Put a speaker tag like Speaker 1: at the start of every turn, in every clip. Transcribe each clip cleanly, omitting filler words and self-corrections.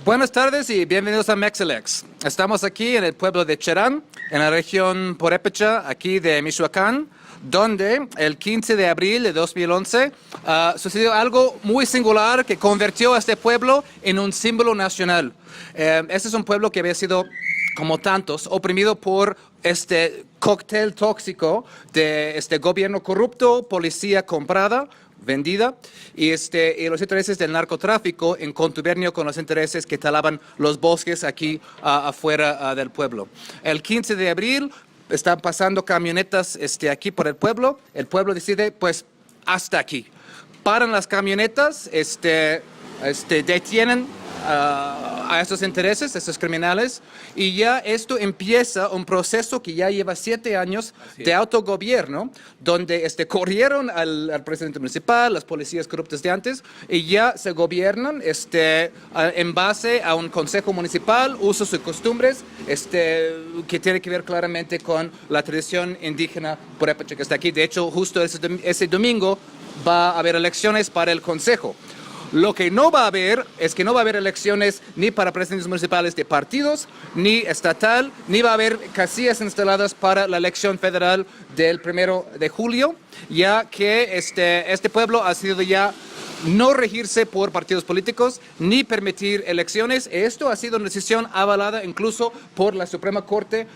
Speaker 1: Buenas tardes y bienvenidos a Mexelex. Estamos aquí en el pueblo de Cherán, en la región Purépecha, aquí de Michoacán, donde el 15 de abril de 2011 sucedió algo muy singular que convirtió a este pueblo en un símbolo nacional. Este es un pueblo que había sido, como tantos, oprimido por este cóctel tóxico de este gobierno corrupto, policía comprada, vendida, y los intereses del narcotráfico en contubernio con los intereses que talaban los bosques aquí afuera del pueblo. El 15 de abril están pasando camionetas aquí por el pueblo decide, pues, hasta aquí. Paran las camionetas, detienen a estos intereses, a estos criminales, y ya esto empieza un proceso que ya lleva 7 años de autogobierno, donde corrieron al presidente municipal, las policías corruptas de antes, y ya se gobiernan en base a un consejo municipal, usos y costumbres, que tiene que ver claramente con la tradición indígena purépecha que está aquí. De hecho, justo ese domingo va a haber elecciones para el consejo. Lo que no va a haber es que no va a haber elecciones ni para presidentes municipales de partidos, ni estatal, ni va a haber casillas instaladas para la elección federal del 1 de julio, ya que este pueblo ha sido ya no regirse por partidos políticos ni permitir elecciones. Esto ha sido una decisión avalada incluso por la Suprema Corte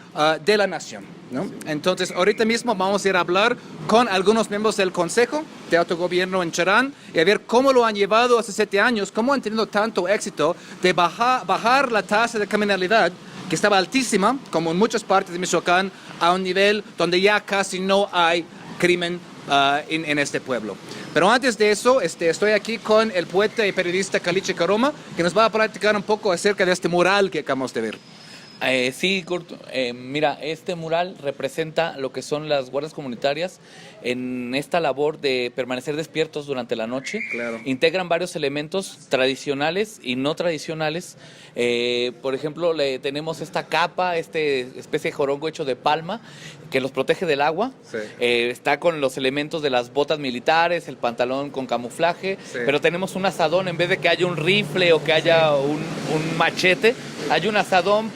Speaker 1: de la Nación, ¿no? Entonces, ahorita mismo vamos a ir a hablar con algunos miembros del Consejo de Autogobierno en Cherán y a ver cómo lo han llevado hace 7 años, cómo han tenido tanto éxito de bajar la tasa de criminalidad, que estaba altísima, como en muchas partes de Michoacán, a un nivel donde ya casi no hay crimen en este pueblo. Pero antes de eso, estoy aquí con el poeta y periodista Caliche Caroma, que nos va a platicar un poco acerca de este mural que acabamos de ver.
Speaker 2: Sí, Kurt, mira, este mural representa lo que son las guardias comunitarias en esta labor de permanecer despiertos durante la noche.
Speaker 1: Claro.
Speaker 2: Integran varios elementos tradicionales y no tradicionales. Por ejemplo, tenemos esta capa, especie de jorongo hecho de palma que los protege del agua.
Speaker 1: Sí.
Speaker 2: Está con los elementos de las botas militares, el pantalón con camuflaje,
Speaker 1: sí.
Speaker 2: Pero tenemos un asadón, en vez de que haya un rifle o que haya un machete, hay un asadón.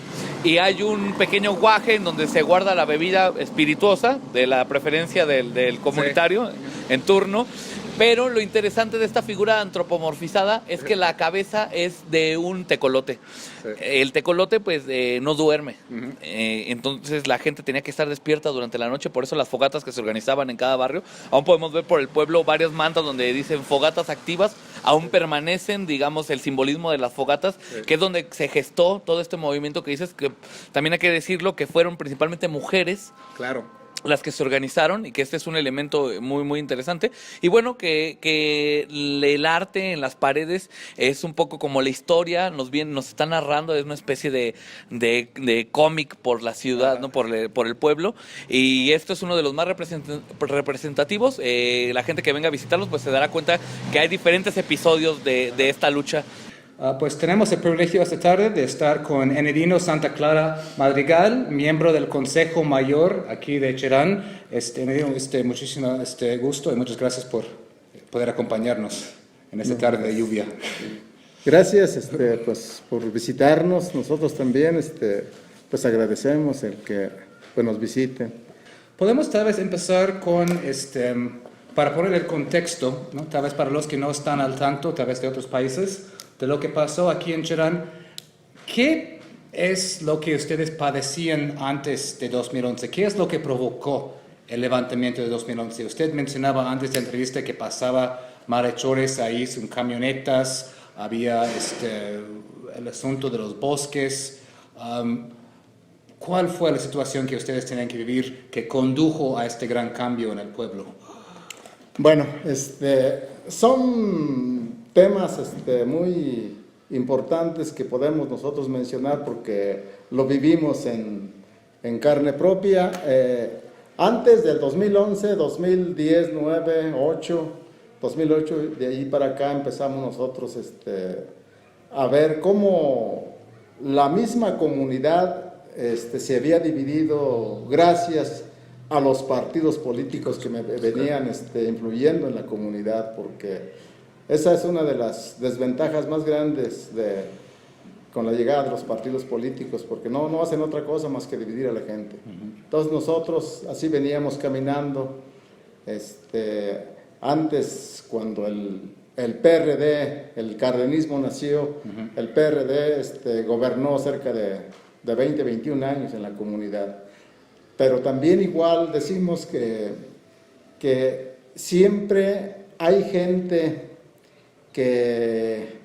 Speaker 2: Y hay un pequeño guaje en donde se guarda la bebida espirituosa de la preferencia del comunitario en turno. Pero lo interesante de esta figura antropomorfizada es que la cabeza es de un tecolote. Sí. El tecolote pues no duerme. Entonces la gente tenía que estar despierta durante la noche. Por eso las fogatas que se organizaban en cada barrio, aún podemos ver por el pueblo varias mantas donde dicen fogatas activas. Aún permanecen, digamos, el simbolismo de las fogatas, que es donde se gestó todo este movimiento que dices, que también hay que decirlo, que fueron principalmente mujeres.
Speaker 1: Claro.
Speaker 2: Las que se organizaron, y que este es un elemento muy, muy interesante. Y bueno, que el arte en las paredes es un poco como la historia, nos está narrando, es una especie de cómic por la ciudad, ¿no? por el pueblo. Y esto es uno de los más representativos. La gente que venga a visitarlos pues se dará cuenta que hay diferentes episodios de esta lucha.
Speaker 1: Pues tenemos el privilegio esta tarde de estar con Enedino Santa Clara Madrigal, miembro del Consejo Mayor aquí de Cherán. Enedino, muchísimo gusto y muchas gracias por poder acompañarnos en esta tarde de lluvia.
Speaker 3: Gracias pues, por visitarnos. Nosotros también pues agradecemos el que pues, nos visiten.
Speaker 1: Podemos tal vez empezar con, para poner el contexto, ¿no? Tal vez para los que no están al tanto, tal vez de otros países, de lo que pasó aquí en Cherán. ¿Qué es lo que ustedes padecían antes de 2011? ¿Qué es lo que provocó el levantamiento de 2011? Usted mencionaba antes de la entrevista que pasaba malhechores ahí en camionetas, había el asunto de los bosques. ¿Cuál fue la situación que ustedes tenían que vivir que condujo a este gran cambio en el pueblo?
Speaker 3: Bueno, son temas muy importantes que podemos nosotros mencionar porque lo vivimos en carne propia. Antes del 2011, 2010, 9, 8, 2008, de ahí para acá empezamos nosotros a ver cómo la misma comunidad se había dividido gracias a los partidos políticos que venían influyendo en la comunidad, porque esa es una de las desventajas más grandes con la llegada de los partidos políticos, porque no hacen otra cosa más que dividir a la gente. Entonces nosotros así veníamos caminando. Antes, cuando el PRD, el cardenismo nació, el PRD gobernó cerca de 20, 21 años en la comunidad. Pero también igual decimos que siempre hay gente que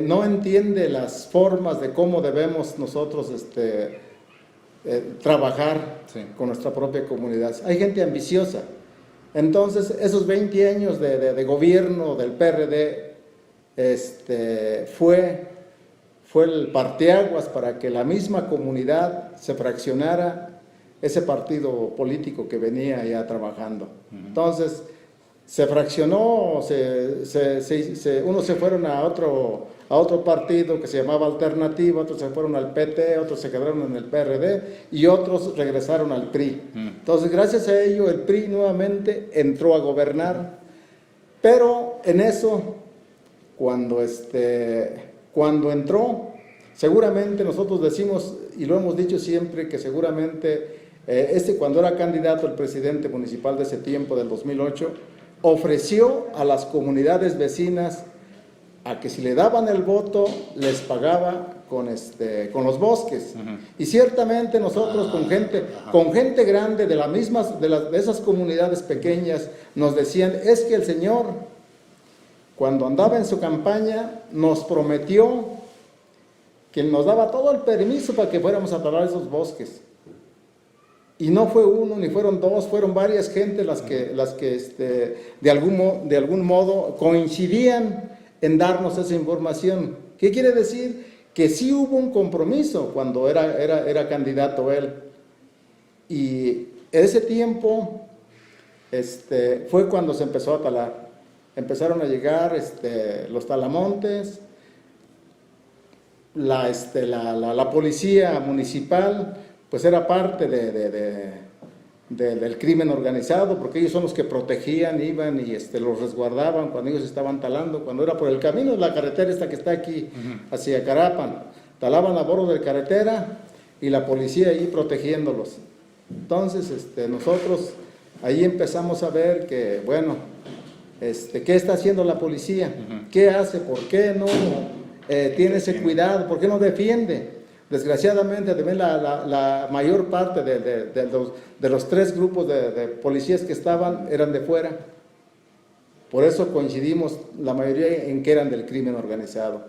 Speaker 3: no entiende las formas de cómo debemos nosotros trabajar con nuestra propia comunidad. Hay gente ambiciosa. Entonces, esos 20 años de gobierno del PRD fue el parteaguas para que la misma comunidad se fraccionara ese partido político que venía ya trabajando. Entonces, se fraccionó, unos se fueron a otro partido que se llamaba Alternativa, otros se fueron al PT, otros se quedaron en el PRD y otros regresaron al PRI. Entonces, gracias a ello, el PRI nuevamente entró a gobernar, pero en eso, cuando entró, seguramente nosotros decimos, y lo hemos dicho siempre, que seguramente cuando era candidato el presidente municipal de ese tiempo, del 2008, ofreció a las comunidades vecinas a que si le daban el voto, les pagaba con los bosques. Y ciertamente nosotros con gente grande de esas comunidades pequeñas, nos decían, es que el señor, cuando andaba en su campaña, nos prometió que nos daba todo el permiso para que fuéramos a talar esos bosques. Y no fue uno, ni fueron dos, fueron varias gentes las que de algún modo coincidían en darnos esa información. ¿Qué quiere decir? Que sí hubo un compromiso cuando era candidato él. Y ese tiempo fue cuando se empezó a talar. Empezaron a llegar los talamontes, la policía municipal, pues era parte del crimen organizado, porque ellos son los que protegían, iban y los resguardaban cuando ellos estaban talando, cuando era por el camino, la carretera esta que está aquí, hacia Carapan, talaban a bordo de carretera y la policía ahí protegiéndolos. Entonces, nosotros ahí empezamos a ver que, bueno, ¿qué está haciendo la policía? ¿Qué hace? ¿Por qué no tiene ese cuidado? ¿Por qué no defiende? Desgraciadamente, también la mayor parte de los tres grupos de policías que estaban eran de fuera. Por eso coincidimos la mayoría en que eran del crimen organizado.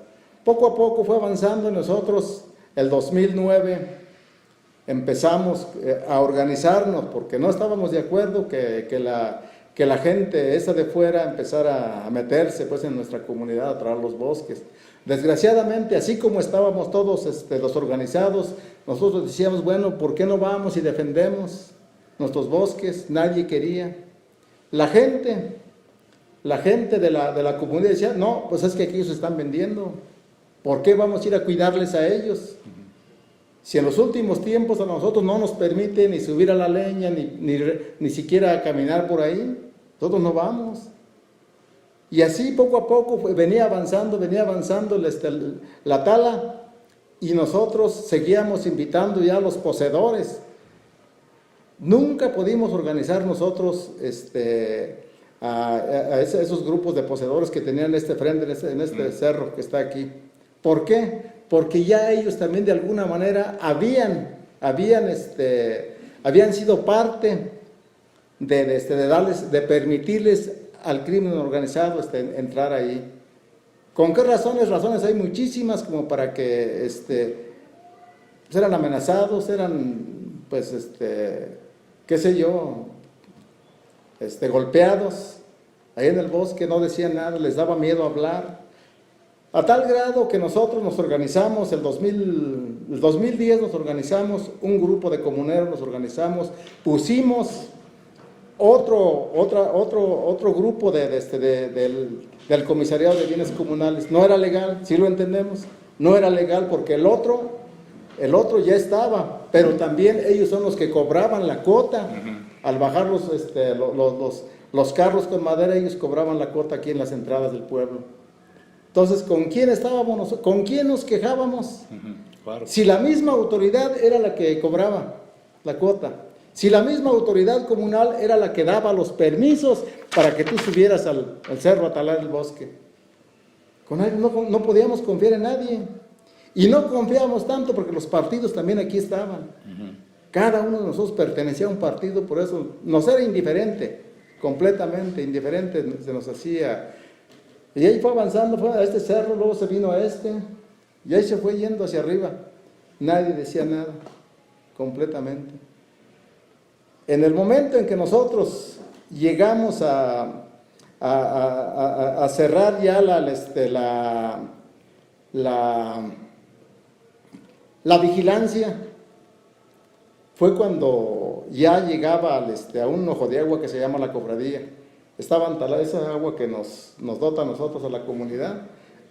Speaker 3: Poco a poco fue avanzando y nosotros, el 2009, empezamos a organizarnos porque no estábamos de acuerdo que la gente esa de fuera empezara a meterse pues, en nuestra comunidad, a traer los bosques. Desgraciadamente, así como estábamos todos los organizados, nosotros decíamos, bueno, ¿por qué no vamos y defendemos nuestros bosques? Nadie quería. La gente de la comunidad decía, no, pues es que aquí ellos se están vendiendo. ¿Por qué vamos a ir a cuidarles a ellos? Si en los últimos tiempos a nosotros no nos permite ni subir a la leña, ni siquiera caminar por ahí, nosotros no vamos. Y así poco a poco venía avanzando la tala y nosotros seguíamos invitando ya a los poseedores. Nunca pudimos organizar nosotros a esos grupos de poseedores que tenían frente en este cerro que está aquí. ¿Por qué? Porque ya ellos también de alguna manera habían sido parte de permitirles al crimen organizado entrar ahí. ¿Con qué razones? Razones hay muchísimas, como para que eran amenazados, eran pues qué sé yo, golpeados ahí en el bosque, no decían nada, les daba miedo hablar, a tal grado que nosotros nos organizamos, el 2010 nos organizamos, un grupo de comuneros nos organizamos, pusimos otro grupo del Comisariado de Bienes Comunales. No era legal, sí lo entendemos, no era legal porque el otro ya estaba, pero también ellos son los que cobraban la cuota. Al bajar los carros con madera, ellos cobraban la cuota aquí en las entradas del pueblo. Entonces, ¿con quién estábamos nosotros? ¿Con quién nos quejábamos?
Speaker 4: Claro.
Speaker 3: Si la misma autoridad era la que cobraba la cuota, si la misma autoridad comunal era la que daba los permisos para que tú subieras al cerro a talar el bosque. No podíamos confiar en nadie. Y no confiábamos tanto porque los partidos también aquí estaban. Cada uno de nosotros pertenecía a un partido, por eso nos era indiferente, completamente indiferente se nos hacía. Y ahí fue avanzando, fue a este cerro, luego se vino a este, y ahí se fue yendo hacia arriba. Nadie decía nada, completamente. En el momento en que nosotros llegamos a cerrar ya la vigilancia, fue cuando ya llegaba a un ojo de agua que se llama la Cofradía. Estaban taladas esa agua que nos dota a nosotros, a la comunidad.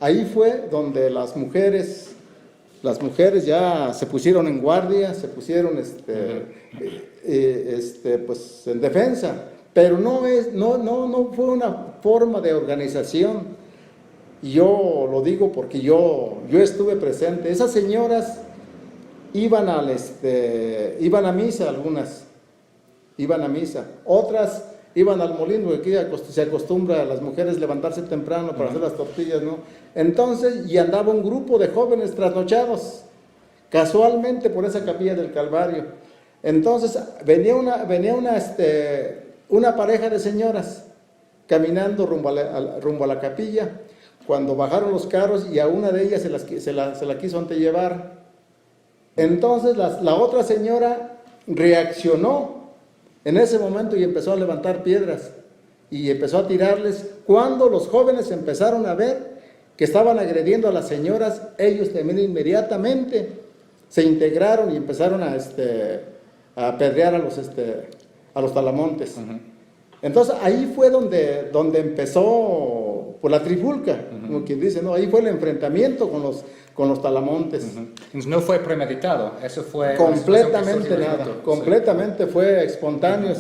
Speaker 3: Ahí fue donde las mujeres ya se pusieron en guardia, se pusieron pues en defensa, pero no fue una forma de organización. Y yo lo digo porque yo estuve presente. Esas señoras iban a misa, algunas iban a misa, otras iban al molino, porque aquí se acostumbra a las mujeres levantarse temprano para hacer las tortillas, ¿no? Entonces, y andaba un grupo de jóvenes trasnochados, casualmente por esa capilla del Calvario. Entonces, venía una pareja de señoras caminando rumbo a la capilla, cuando bajaron los carros y a una de ellas se la quiso antelevar. Entonces la otra señora reaccionó en ese momento y empezó a levantar piedras y empezó a tirarles. Cuando los jóvenes empezaron a ver que estaban agrediendo a las señoras, ellos también inmediatamente se integraron y empezaron a apedrear a los talamontes. Entonces ahí fue donde empezó por la trifulca, como quien dice, ¿no? Ahí fue el enfrentamiento con los talamontes.
Speaker 1: No fue premeditado, eso fue...
Speaker 3: Completamente nada, completamente fue espontáneo,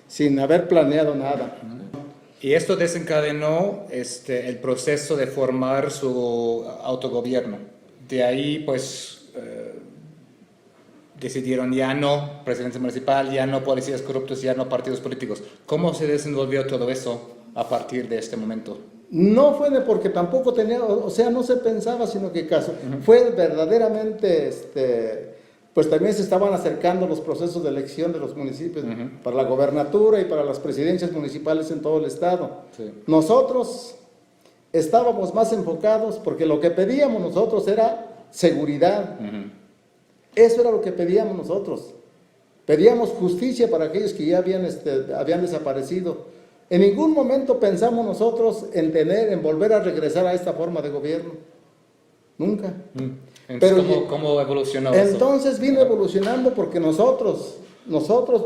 Speaker 3: sin haber planeado nada.
Speaker 1: Y esto desencadenó el proceso de formar su autogobierno. De ahí, pues, decidieron ya no presidencia municipal, ya no policías corruptos, ya no partidos políticos. ¿Cómo se desenvolvió todo eso a partir de este momento?
Speaker 3: No fue porque tampoco tenía, o sea, no se pensaba, sino que fue verdaderamente, pues también se estaban acercando los procesos de elección de los municipios, para la gobernatura y para las presidencias municipales en todo el estado. Sí. Nosotros estábamos más enfocados porque lo que pedíamos nosotros era seguridad. Eso era lo que pedíamos nosotros. Pedíamos justicia para aquellos que ya habían desaparecido. En ningún momento pensamos nosotros en volver a regresar a esta forma de gobierno. Nunca.
Speaker 1: Entonces, ¿cómo evolucionó eso?
Speaker 3: Entonces vino evolucionando porque nosotros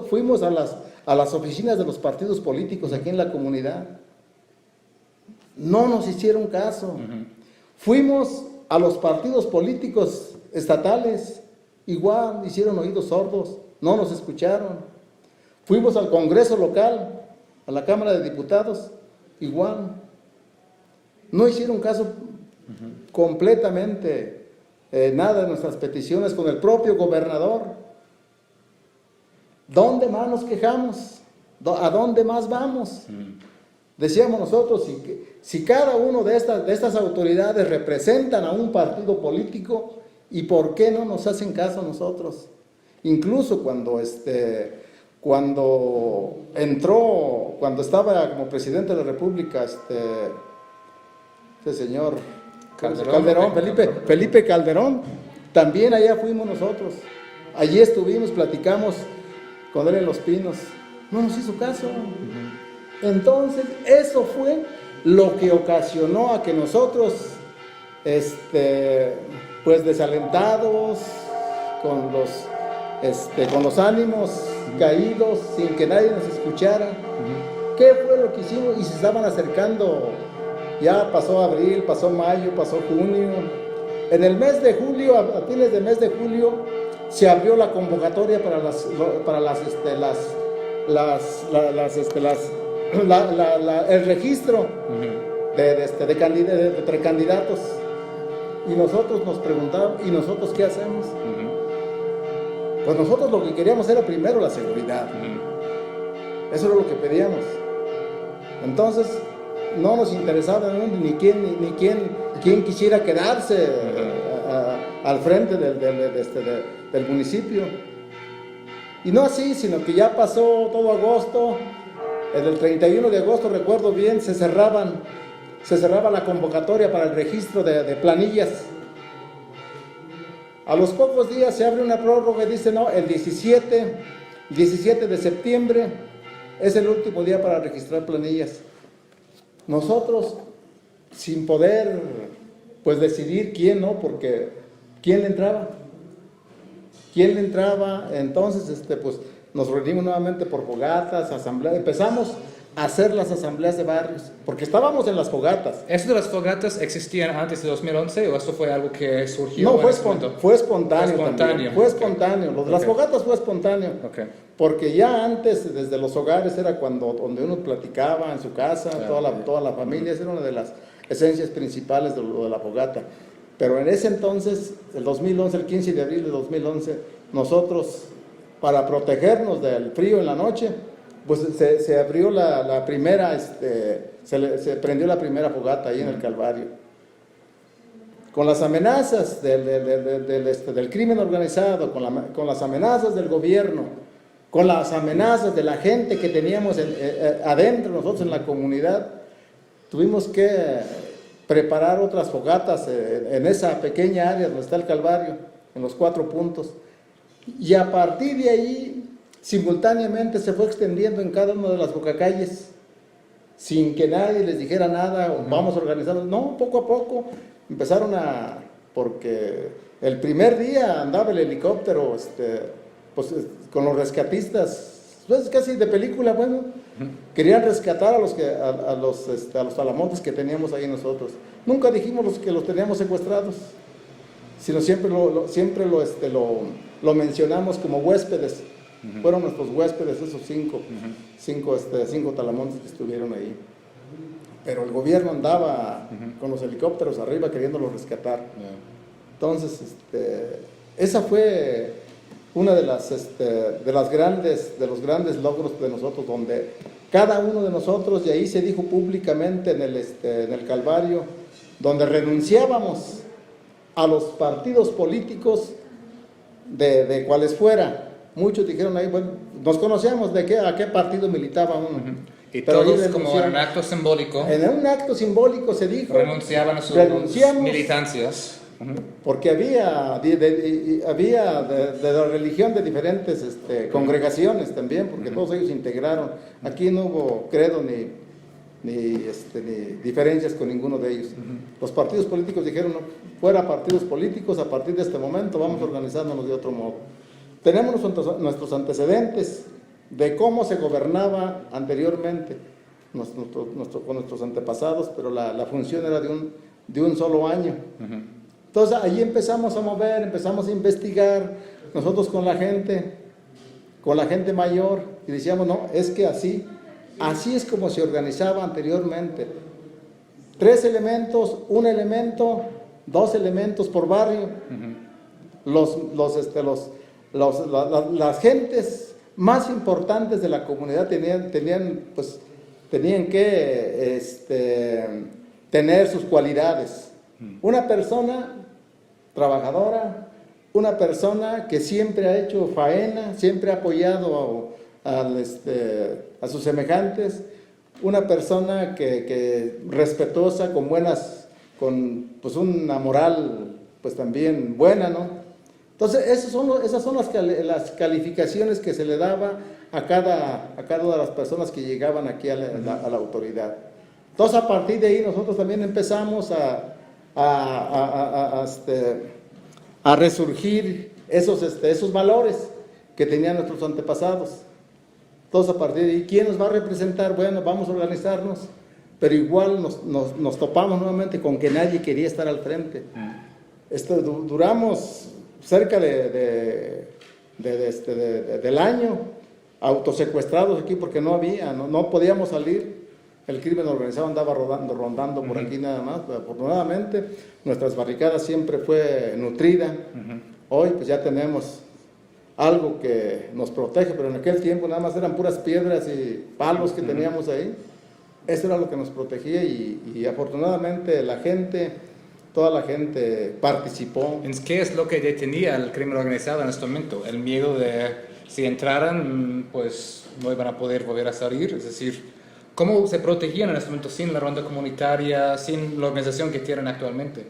Speaker 3: fuimos a las oficinas de los partidos políticos aquí en la comunidad. No nos hicieron caso. Fuimos a los partidos políticos estatales, igual hicieron oídos sordos, no nos escucharon. Fuimos al Congreso local, a la Cámara de Diputados, igual. No hicieron caso completamente, nada de nuestras peticiones con el propio gobernador. ¿Dónde más nos quejamos? ¿A dónde más vamos? Decíamos nosotros, si cada uno de estas autoridades representan a un partido político, ¿y por qué no nos hacen caso a nosotros? Incluso cuando estaba como presidente de la República, este señor Calderón, Felipe Calderón, también allá fuimos nosotros. Allí estuvimos, platicamos con él en Los Pinos. No nos hizo caso. Entonces, eso fue lo que ocasionó a que nosotros, pues desalentados, con los ánimos caídos, sin que nadie nos escuchara. ¿Qué fue lo que hicimos? Y se estaban acercando, ya pasó abril, pasó mayo, pasó junio. En el mes de julio, a fines del mes de julio, se abrió la convocatoria el registro de precandidatos. Y nosotros nos preguntábamos, ¿y nosotros qué hacemos? Pues nosotros lo que queríamos era primero la seguridad. Eso era lo que pedíamos. Entonces, no nos interesaba ni quién quisiera quedarse al frente del municipio. Y no así, sino que ya pasó todo agosto. El 31 de agosto, recuerdo bien, se cerraba la convocatoria para el registro de planillas. A los pocos días se abre una prórroga y dice, no, el 17 de septiembre es el último día para registrar planillas. Nosotros, sin poder, pues, decidir quién, ¿no? Porque ¿quién le entraba? Entonces, pues, nos reunimos nuevamente por fogatas, asambleas, empezamos a hacer las asambleas de barrios, porque estábamos en las fogatas.
Speaker 1: ¿Eso de las fogatas existían antes de 2011 o esto fue algo que surgió?
Speaker 3: No, fue espontáneo. Fue espontáneo. Lo de las fogatas fue espontáneo. Porque ya antes, desde los hogares, era donde uno platicaba en su casa, toda la familia, esa era una de las esencias principales de lo de la fogata. Pero en ese entonces, el 2011, el 15 de abril de 2011, nosotros, para protegernos del frío en la noche, pues se abrió la primera, se prendió la primera fogata ahí en el Calvario. Con las amenazas del crimen organizado, con las amenazas del gobierno, con las amenazas de la gente que teníamos adentro nosotros en la comunidad, tuvimos que preparar otras fogatas en esa pequeña área donde está el Calvario, en los 4 puntos. Y a partir de ahí, simultáneamente se fue extendiendo en cada una de las bocacalles, sin que nadie les dijera nada, vamos a organizarnos. No, poco a poco empezaron porque el primer día andaba el helicóptero, pues, con los rescatistas, pues casi de película, bueno, querían rescatar a los talamontes que teníamos ahí nosotros. Nunca dijimos que los teníamos secuestrados, sino siempre lo mencionamos como huéspedes. Fueron nuestros huéspedes esos cinco talamontes que estuvieron ahí. Pero el gobierno andaba con los helicópteros arriba queriéndolos rescatar. Entonces, esa fue una de los grandes logros de nosotros, donde cada uno de nosotros, y ahí se dijo públicamente en el Calvario, donde renunciábamos a los partidos políticos de cuales fuera. Muchos dijeron ahí, bueno, nos conocíamos a qué partido militaba uno.
Speaker 1: Y todos, como en un acto simbólico,
Speaker 3: en un acto simbólico se dijo,
Speaker 1: renunciaban a sus militancias.
Speaker 3: Porque había de la religión de diferentes congregaciones también, porque todos ellos se integraron. Aquí no hubo credo ni diferencias con ninguno de ellos. Los partidos políticos dijeron, no, fuera partidos políticos, a partir de este momento vamos organizándonos de otro modo. Tenemos nuestros antecedentes de cómo se gobernaba anteriormente con nuestros antepasados, pero la función era de un solo año. Entonces ahí empezamos a mover, empezamos a investigar, nosotros con la gente mayor, y decíamos, no, es que así es como se organizaba anteriormente. 3 elementos, 1 elemento, 2 elementos por barrio. Las gentes más importantes de la comunidad tenían que tener sus cualidades. Una persona trabajadora, una persona que siempre ha hecho faena, siempre ha apoyado a sus semejantes, una persona que respetuosa, con pues una moral pues también buena, ¿no? Entonces esas son las calificaciones que se le daba a cada una de las personas que llegaban aquí a la autoridad. Entonces a partir de ahí nosotros también empezamos a resurgir esos valores que tenían nuestros antepasados. Entonces a partir de ahí, ¿quién nos va a representar? Bueno, vamos a organizarnos, pero igual nos topamos nuevamente con que nadie quería estar al frente. Duramos cerca del año autosecuestrados aquí porque no podíamos salir. el crimen organizado andaba rondando por aquí nada más. Pero afortunadamente, nuestras barricadas siempre fue nutrida. Hoy pues ya tenemos algo que nos protege, pero en aquel tiempo nada más eran puras piedras y palos que teníamos ahí. Eso era lo que nos protegía y afortunadamente la gente, toda la gente participó.
Speaker 1: ¿Qué es lo que detenía el crimen organizado en este momento? El miedo de si entraran, pues no iban a poder volver a salir. Es decir, ¿cómo se protegían en este momento sin la ronda comunitaria, sin la organización que tienen actualmente?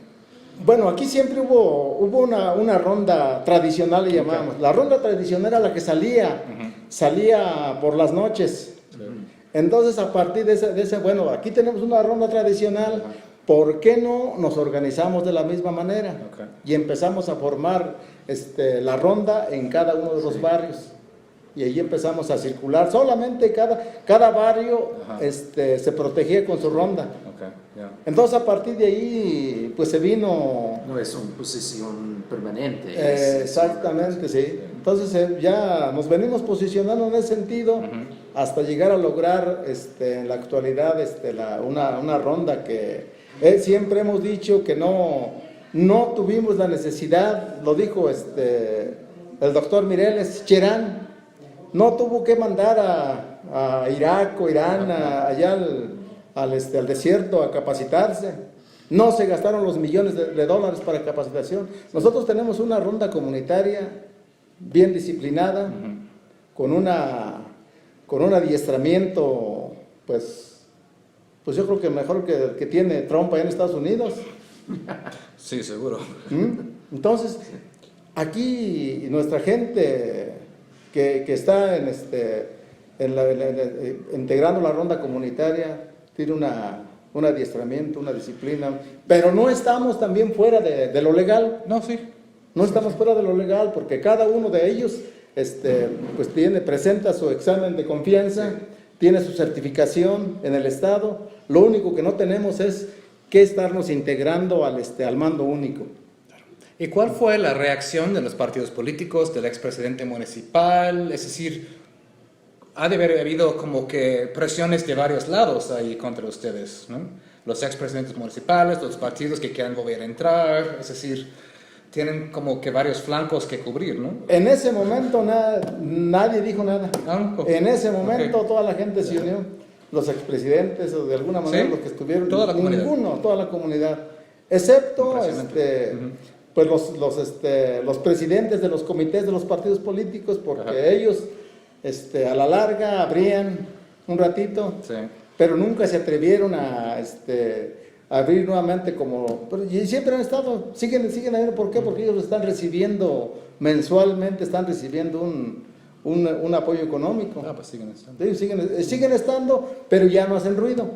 Speaker 3: Bueno, aquí siempre hubo una ronda tradicional, le llamábamos. Okay. La ronda tradicional era la que salía por las noches. Entonces, a partir de ese, bueno, aquí tenemos una ronda tradicional, ¿por qué no nos organizamos de la misma manera? Okay. Y empezamos a formar la ronda en cada uno de los barrios. Y ahí empezamos a circular. Solamente cada barrio se protegía con su ronda. Okay, yeah. Entonces, a partir de ahí, pues se vino...
Speaker 4: No es una posición permanente.
Speaker 3: Exactamente, sí. Entonces, ya nos venimos posicionando en ese sentido hasta llegar a lograr en la actualidad una ronda que siempre hemos dicho que no tuvimos la necesidad, lo dijo el doctor Mireles Cherán, no tuvo que mandar a Irak o Irán allá al desierto a capacitarse. No se gastaron los millones de dólares para capacitación. Nosotros tenemos una ronda comunitaria bien disciplinada, con un adiestramiento, pues yo creo que mejor que tiene Trump allá en Estados Unidos.
Speaker 1: Sí, seguro.
Speaker 3: Entonces, aquí nuestra gente que está integrando la ronda comunitaria tiene un adiestramiento, una disciplina, pero no estamos también fuera de lo legal.
Speaker 1: No, sí.
Speaker 3: No estamos fuera de lo legal porque cada uno de ellos pues presenta su examen de confianza, tiene su certificación en el Estado. Lo único que no tenemos es que estarnos integrando al mando único.
Speaker 1: ¿Y cuál fue la reacción de los partidos políticos, del expresidente municipal? Es decir, ha de haber habido como que presiones de varios lados ahí contra ustedes, ¿no? Los expresidentes municipales, los partidos que quieran volver a entrar, es decir, tienen como que varios flancos que cubrir, ¿no?
Speaker 3: En ese momento nadie dijo nada. En ese momento toda la gente se unió, los expresidentes o de alguna manera los que estuvieron,
Speaker 1: toda la comunidad.
Speaker 3: Toda la comunidad, excepto pues los presidentes de los comités de los partidos políticos, porque ellos a la larga abrían un ratito, pero nunca se atrevieron a abrir nuevamente y siempre han estado, siguen ahí. ¿Por qué? Porque ellos están recibiendo mensualmente, están recibiendo un apoyo económico.
Speaker 1: Pues siguen estando.
Speaker 3: Ellos siguen estando, pero ya no hacen ruido.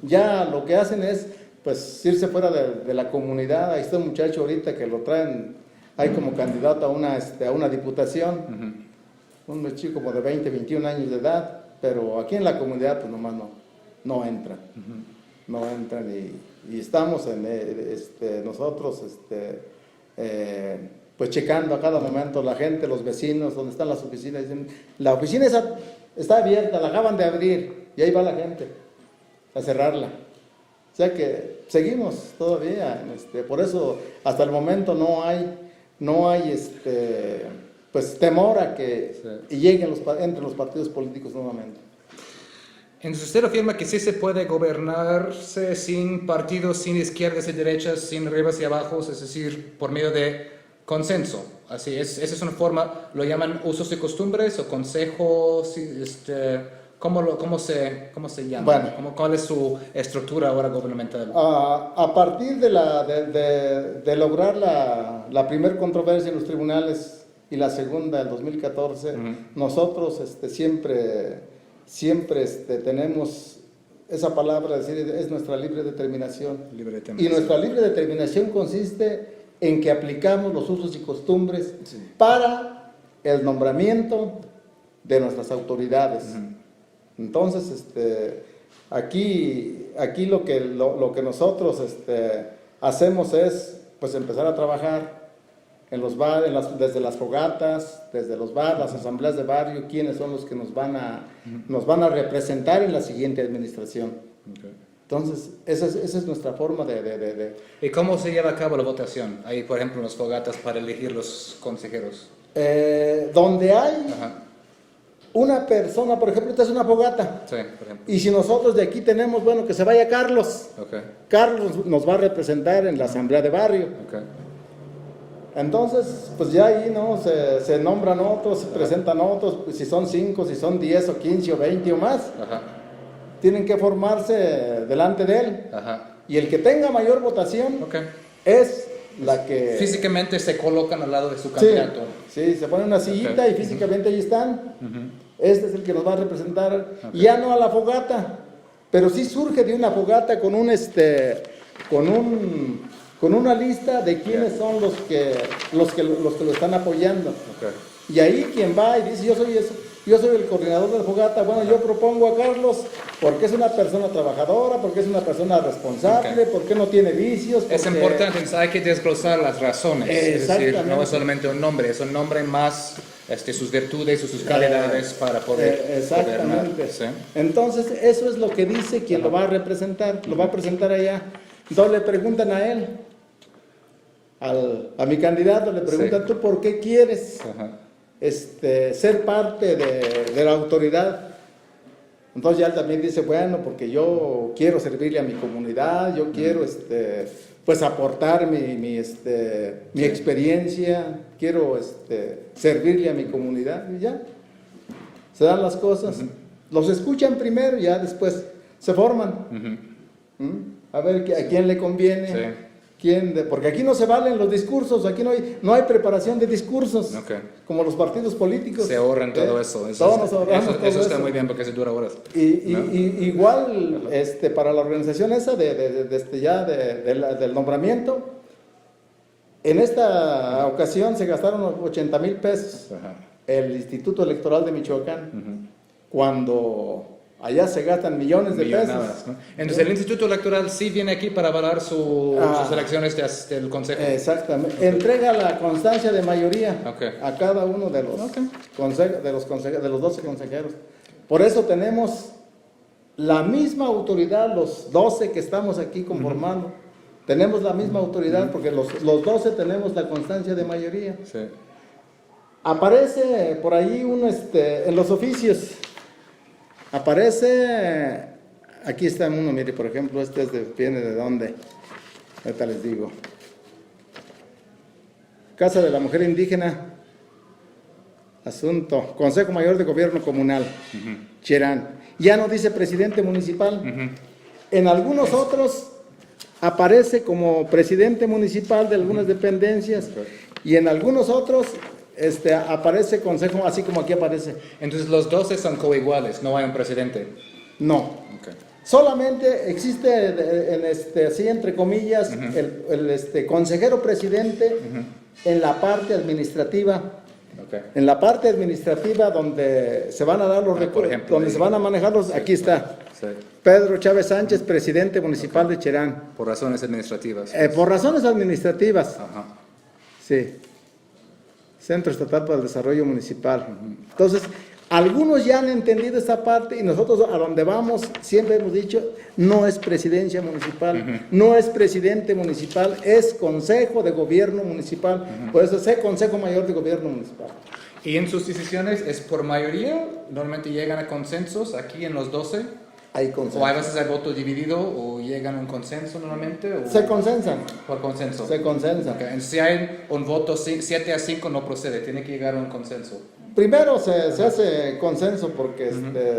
Speaker 3: Ya lo que hacen es pues irse fuera de la comunidad. Ahí está un muchacho ahorita que lo traen ahí como candidato a una diputación, un chico como de 20, 21 años de edad, pero aquí en la comunidad pues nomás no entran. No entran y estamos nosotros pues checando a cada momento la gente, los vecinos, donde están las oficinas. Dicen, la oficina está abierta, la acaban de abrir y ahí va la gente a cerrarla. O sea que seguimos todavía, por eso hasta el momento no hay pues temor a que lleguen entre los partidos políticos nuevamente.
Speaker 1: Entonces usted afirma que sí se puede gobernarse sin partidos, sin izquierdas y derechas, sin arribas y abajos, es decir, por medio de consenso. Así es, esa es una forma, lo llaman usos y costumbres o consejos, ¿cómo se llama?
Speaker 3: Bueno,
Speaker 1: ¿Cuál es su estructura ahora gubernamental?
Speaker 3: A partir de lograr la primera controversia en los tribunales y la segunda en 2014, nosotros siempre tenemos esa palabra, es decir, es nuestra libre determinación. Y nuestra libre determinación consiste en que aplicamos los usos y costumbres para el nombramiento de nuestras autoridades. Entonces, aquí lo que nosotros hacemos es pues empezar a trabajar en los bares, desde las fogatas, desde los bares, las asambleas de barrio, quiénes son los que nos van a representar en la siguiente administración. Entonces, esa es nuestra forma de.
Speaker 1: ¿Y cómo se lleva a cabo la votación? Ahí, por ejemplo, en las fogatas para elegir los consejeros.
Speaker 3: Donde hay
Speaker 1: Ajá.
Speaker 3: una persona, por ejemplo, esta es una fogata.
Speaker 1: Sí, por ejemplo.
Speaker 3: Y si nosotros de aquí tenemos, bueno, que se vaya Carlos.
Speaker 1: Ok,
Speaker 3: Carlos nos va a representar en la asamblea de barrio.
Speaker 1: ok.
Speaker 3: Entonces, pues ya ahí, ¿no? Se nombran otros, se presentan otros, pues, si son 5, si son 10 o 15 o 20 o más,
Speaker 1: Ajá,
Speaker 3: tienen que formarse delante de él.
Speaker 1: ajá.
Speaker 3: Y el que tenga mayor votación
Speaker 1: Ok.
Speaker 3: es la que...
Speaker 1: Físicamente se colocan al lado de su
Speaker 3: Sí,
Speaker 1: candidato.
Speaker 3: sí, se pone una sillita
Speaker 1: Ok.
Speaker 3: y físicamente ahí están.
Speaker 1: Ujú.
Speaker 3: Este es el que nos va a representar, ya no a la fogata, pero sí surge de una fogata con con una lista de quiénes son los que lo están apoyando.
Speaker 1: Ok.
Speaker 3: Y ahí quien va y dice, yo soy el coordinador de la fogata, bueno, yo propongo a Carlos porque es una persona trabajadora, porque es una persona responsable, porque no tiene vicios.
Speaker 1: Es
Speaker 3: porque-
Speaker 1: importante, entonces hay que desglosar las razones. Es decir,
Speaker 3: Exactamente.
Speaker 1: no es solamente un nombre, es un nombre más sus virtudes o sus calidades para poder gobernar.
Speaker 3: Exactamente.
Speaker 1: ¿Sí?
Speaker 3: Entonces, eso es lo que dice quien lo va a representar, lo va a presentar allá. Entonces le preguntan a él, a mi candidato, le preguntan,
Speaker 1: Sí.
Speaker 3: ¿tú por qué quieres
Speaker 1: Ajá.
Speaker 3: ser parte de la autoridad? Entonces ya él también dice, bueno, porque yo quiero servirle a mi comunidad, yo quiero pues aportar mi experiencia, quiero servirle a mi comunidad, y ya, se dan las cosas. Los escuchan primero y ya después se forman.
Speaker 1: Ujú.
Speaker 3: A ver a quién le conviene.
Speaker 1: Sí.
Speaker 3: Porque aquí no se valen los discursos, aquí no hay preparación de discursos,
Speaker 1: Ok.
Speaker 3: como los partidos políticos.
Speaker 1: Se ahorran todo eso.
Speaker 3: Todos nos ahorramos todo
Speaker 1: eso está
Speaker 3: eso.
Speaker 1: muy bien porque se dura horas.
Speaker 3: Y
Speaker 1: ¿No?
Speaker 3: igual para la organización esa del nombramiento, en esta ocasión se gastaron 80,000 pesos
Speaker 1: Ajá.
Speaker 3: el Instituto Electoral de Michoacán,
Speaker 1: Ujú.
Speaker 3: cuando allá se gastan millones de
Speaker 1: Millonadas,
Speaker 3: pesos.
Speaker 1: ¿no? Entonces el Instituto Electoral sí viene aquí para avalar sus elecciones del Consejo.
Speaker 3: Exactamente. Entrega la constancia de mayoría
Speaker 1: Ok.
Speaker 3: a cada uno de los,
Speaker 1: Ok.
Speaker 3: de los 12 consejeros. Por eso tenemos la misma autoridad, los 12 que estamos aquí conformando. Tenemos la misma autoridad porque los 12 tenemos la constancia de mayoría.
Speaker 1: Sí.
Speaker 3: Aparece por ahí en los oficios. Aparece, aquí está uno, mire, por ejemplo, viene de dónde, ahorita les digo. Casa de la Mujer Indígena, asunto, Consejo Mayor de Gobierno Comunal, Cherán. Ya no dice presidente municipal. En algunos otros aparece como presidente municipal de algunas dependencias y en algunos otros aparece consejo, así como aquí aparece.
Speaker 1: Entonces los 12 son coiguales, no hay un presidente.
Speaker 3: No.
Speaker 1: Ok.
Speaker 3: Solamente existe, así entre comillas, el consejero presidente en la parte administrativa.
Speaker 1: Ok.
Speaker 3: En la parte administrativa donde se van a dar los
Speaker 1: por
Speaker 3: recursos,
Speaker 1: ejemplo,
Speaker 3: donde
Speaker 1: ahí.
Speaker 3: se van a manejar los, aquí está.
Speaker 1: Sí.
Speaker 3: Pedro Chávez Sánchez, presidente municipal de Cherán.
Speaker 1: Por razones administrativas.
Speaker 3: Por razones administrativas,
Speaker 1: Ajá.
Speaker 3: sí. Centro Estatal para el Desarrollo Municipal. Entonces, algunos ya han entendido esta parte y nosotros a donde vamos siempre hemos dicho, no es presidencia municipal, no es presidente municipal, es Consejo de Gobierno Municipal. Por eso es Consejo Mayor de Gobierno Municipal.
Speaker 1: ¿Y en sus decisiones es por mayoría? ¿Normalmente llegan a consensos aquí en los 12?
Speaker 3: Hay consenso.
Speaker 1: ¿O a veces hay voto dividido o llegan a un consenso normalmente? ¿O
Speaker 3: Se consensan,
Speaker 1: por consenso?
Speaker 3: se consensan.
Speaker 1: Ok, entonces, si hay un voto 7-5 no procede, tiene que llegar a un consenso.
Speaker 3: Primero se hace consenso porque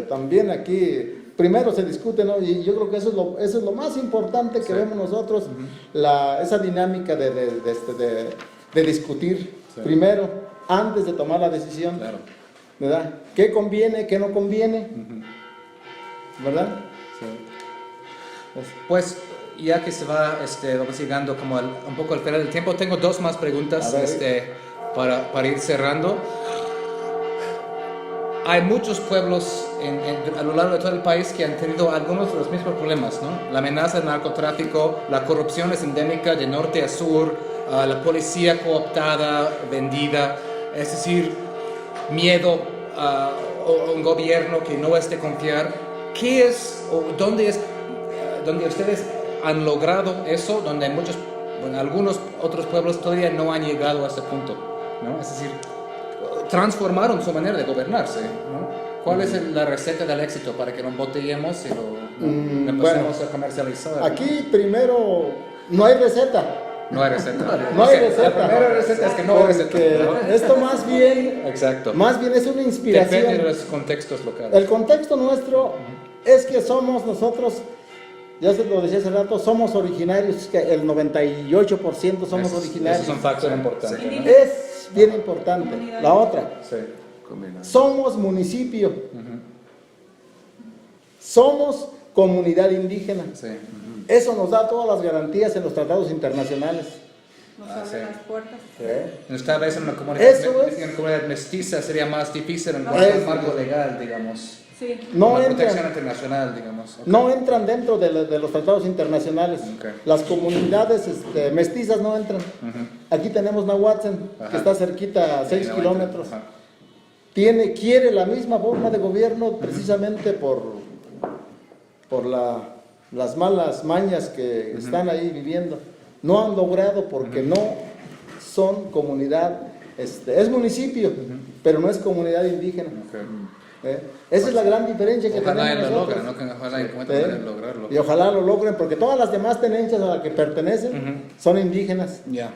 Speaker 3: también aquí, primero se discute, ¿no? Y yo creo que eso es lo más importante que vemos nosotros, esa dinámica de discutir primero, antes de tomar la decisión,
Speaker 1: Claro.
Speaker 3: ¿verdad? ¿Qué conviene, qué no conviene? ¿Verdad?
Speaker 1: Sí. Pues ya que se va vamos llegando como un poco al final del tiempo, tengo dos más preguntas
Speaker 3: A ver.
Speaker 1: para ir cerrando. Hay muchos pueblos a lo largo de todo el país que han tenido algunos de los mismos problemas, ¿no? La amenaza del narcotráfico, la corrupción es endémica de norte a sur, la policía cooptada, vendida, es decir, miedo a un gobierno que no es de confiar. ¿Qué es o dónde es donde ustedes han logrado eso, donde muchos, bueno, algunos otros pueblos todavía no han llegado a ese punto, ¿no? Es decir, transformaron su manera de gobernarse, ¿no? ¿Cuál es la receta del éxito para que lo embotellemos y lo empecemos a comercializar?
Speaker 3: Aquí primero no hay receta.
Speaker 1: No hay receta.
Speaker 3: No hay receta.
Speaker 1: La primera receta es que no hay receta.
Speaker 3: Porque
Speaker 1: ¿no?
Speaker 3: esto más bien es una inspiración.
Speaker 1: Depende de los contextos locales.
Speaker 3: El contexto nuestro es que somos nosotros, ya se lo decía hace rato, somos originarios, que el 98% somos originarios.
Speaker 1: Eso es un factor importante.
Speaker 5: Sí.
Speaker 1: ¿no?
Speaker 3: Es bien importante. La otra,
Speaker 1: Sí.
Speaker 3: somos municipio. Somos comunidad indígena.
Speaker 1: Sí.
Speaker 3: Eso nos da todas las garantías en los tratados internacionales.
Speaker 5: Nos abren las puertas.
Speaker 1: Tal vez en una comunidad,
Speaker 3: Eso es.
Speaker 1: en una comunidad mestiza sería más difícil en
Speaker 5: No,
Speaker 1: cuanto al
Speaker 3: es-
Speaker 1: marco legal, digamos.
Speaker 5: Sí.
Speaker 3: No
Speaker 1: La protección
Speaker 3: entran,
Speaker 1: internacional, digamos. Ok.
Speaker 3: no entran dentro de los tratados internacionales.
Speaker 1: Ok.
Speaker 3: Las comunidades mestizas no entran. Aquí tenemos Nahuatzen,
Speaker 1: Ajá.
Speaker 3: que está cerquita a 6
Speaker 1: Sí, no
Speaker 3: kilómetros.
Speaker 1: entra. Ajá.
Speaker 3: Quiere la misma forma de gobierno precisamente por las malas mañas que están ahí viviendo. No han logrado porque no son comunidad, es municipio, pero no es comunidad indígena.
Speaker 1: Ok.
Speaker 3: Esa es la gran diferencia que
Speaker 1: Ojalá
Speaker 3: tenemos
Speaker 1: lo
Speaker 3: nosotros.
Speaker 1: logren, ¿no? Que ojalá encuentren lograrlo.
Speaker 3: Y ojalá lo logren, porque todas las demás tenencias a las que pertenecen son indígenas.
Speaker 1: Ya.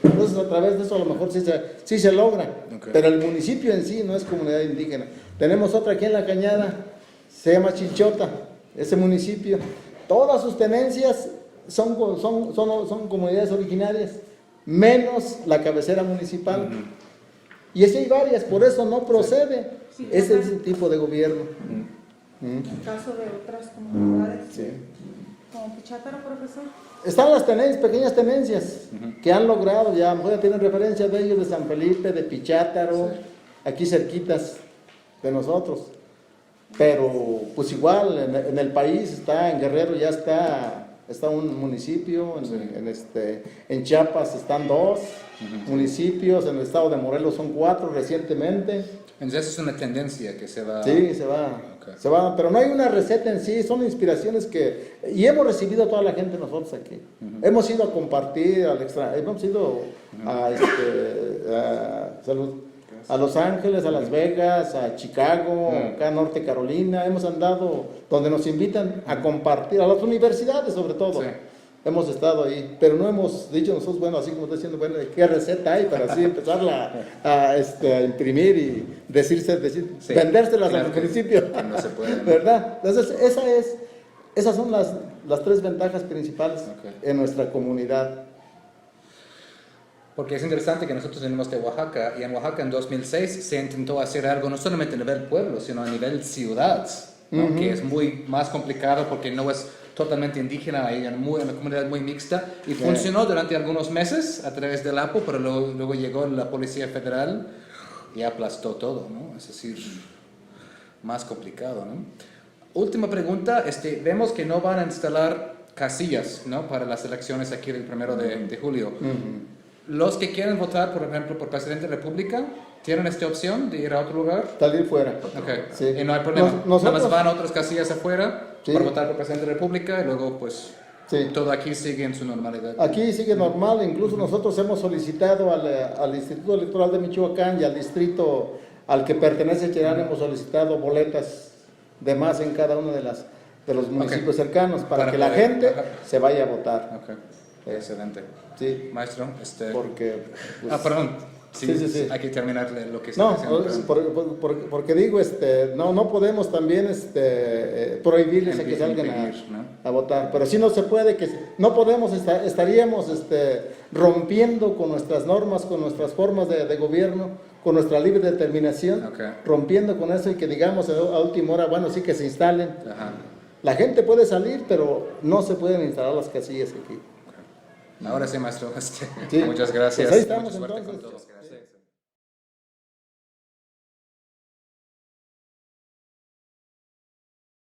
Speaker 3: Entonces a través de eso a lo mejor sí se logra,
Speaker 1: Ok.
Speaker 3: pero el municipio en sí no es comunidad indígena. Tenemos otra aquí en La Cañada, se llama Chilchota, ese municipio. Todas sus tenencias son comunidades originarias, menos la cabecera municipal. Y así hay varias, por eso no procede ese tipo de gobierno.
Speaker 5: En caso de otras comunidades,
Speaker 3: Sí.
Speaker 5: como Pichátaro, profesor.
Speaker 3: Están las pequeñas tenencias que han logrado, ya a lo mejor ya tienen referencia de ellos, de San Felipe, de Pichátaro, aquí cerquitas de nosotros. Pero pues igual en el país en Guerrero ya está un municipio, en Chiapas están 2 municipios, en el estado de Morelos son 4 recientemente.
Speaker 1: Entonces es una tendencia que se va...
Speaker 3: Sí, se va.
Speaker 1: Ok.
Speaker 3: Se va, pero no hay una receta en sí, son inspiraciones y hemos recibido a toda la gente nosotros aquí. Hemos ido a compartir hemos ido a Los Ángeles, a Las Vegas, a Chicago, acá a Norte Carolina, hemos andado donde nos invitan a compartir, a las universidades sobre todo.
Speaker 1: Sí.
Speaker 3: Hemos estado ahí, pero no hemos dicho nosotros, bueno, así como está diciendo, bueno, ¿qué receta hay para así empezarla a imprimir y
Speaker 1: Sí,
Speaker 3: vendérselas
Speaker 1: claro
Speaker 3: al
Speaker 1: que-
Speaker 3: municipio?
Speaker 1: que no se puede, ¿no?
Speaker 3: ¿Verdad? Entonces, esas son las 3 ventajas principales
Speaker 1: Ok.
Speaker 3: en nuestra comunidad.
Speaker 1: Porque es interesante que nosotros venimos de Oaxaca y en Oaxaca en 2006 se intentó hacer algo no solamente a nivel pueblo, sino a nivel ciudad, ¿no? Que es muy más complicado porque no es totalmente indígena, hay una comunidad muy mixta y funcionó durante algunos meses a través del APO, pero luego llegó la Policía Federal y aplastó todo, ¿no? Es decir, más complicado, ¿no? Última pregunta, vemos que no van a instalar casillas, ¿no? Para las elecciones aquí del 1 de julio. Los que quieren votar, por ejemplo, por presidente de la República, ¿tienen esta opción de ir a otro lugar?
Speaker 3: Salir fuera.
Speaker 1: Ok,
Speaker 3: Sí.
Speaker 1: y no hay problema.
Speaker 3: Nosotros-
Speaker 1: Nada más van a otras casillas afuera
Speaker 3: Sí.
Speaker 1: para votar por presidente de la República y luego, pues,
Speaker 3: Sí.
Speaker 1: todo aquí sigue en su normalidad.
Speaker 3: Aquí sigue normal, incluso nosotros hemos solicitado al Instituto Electoral de Michoacán y al distrito al que pertenece Cherán, hemos solicitado boletas de más en cada uno de los municipios cercanos para que la
Speaker 1: poder-
Speaker 3: gente
Speaker 1: ajá.
Speaker 3: se vaya a votar.
Speaker 1: Ok, excelente.
Speaker 3: Sí,
Speaker 1: Maestro,
Speaker 3: porque... pues,
Speaker 1: perdón. Sí,
Speaker 3: Sí.
Speaker 1: hay que terminar lo que está
Speaker 3: no,
Speaker 1: diciendo.
Speaker 3: porque digo, no podemos también prohibirles a que salgan
Speaker 1: Impedir, ¿no?
Speaker 3: a votar, pero sí no se puede, no podemos, estaríamos rompiendo con nuestras normas, con nuestras formas de gobierno, con nuestra libre determinación,
Speaker 1: Ok.
Speaker 3: rompiendo con eso y que digamos a última hora, bueno, sí que se instalen.
Speaker 1: Ajá.
Speaker 3: La gente puede salir, pero no se pueden instalar las casillas aquí.
Speaker 1: Ahora sí, maestro.
Speaker 3: Sí.
Speaker 1: Muchas gracias.
Speaker 3: Pues ahí estamos,
Speaker 1: Mucha suerte
Speaker 3: entonces.
Speaker 1: con todos.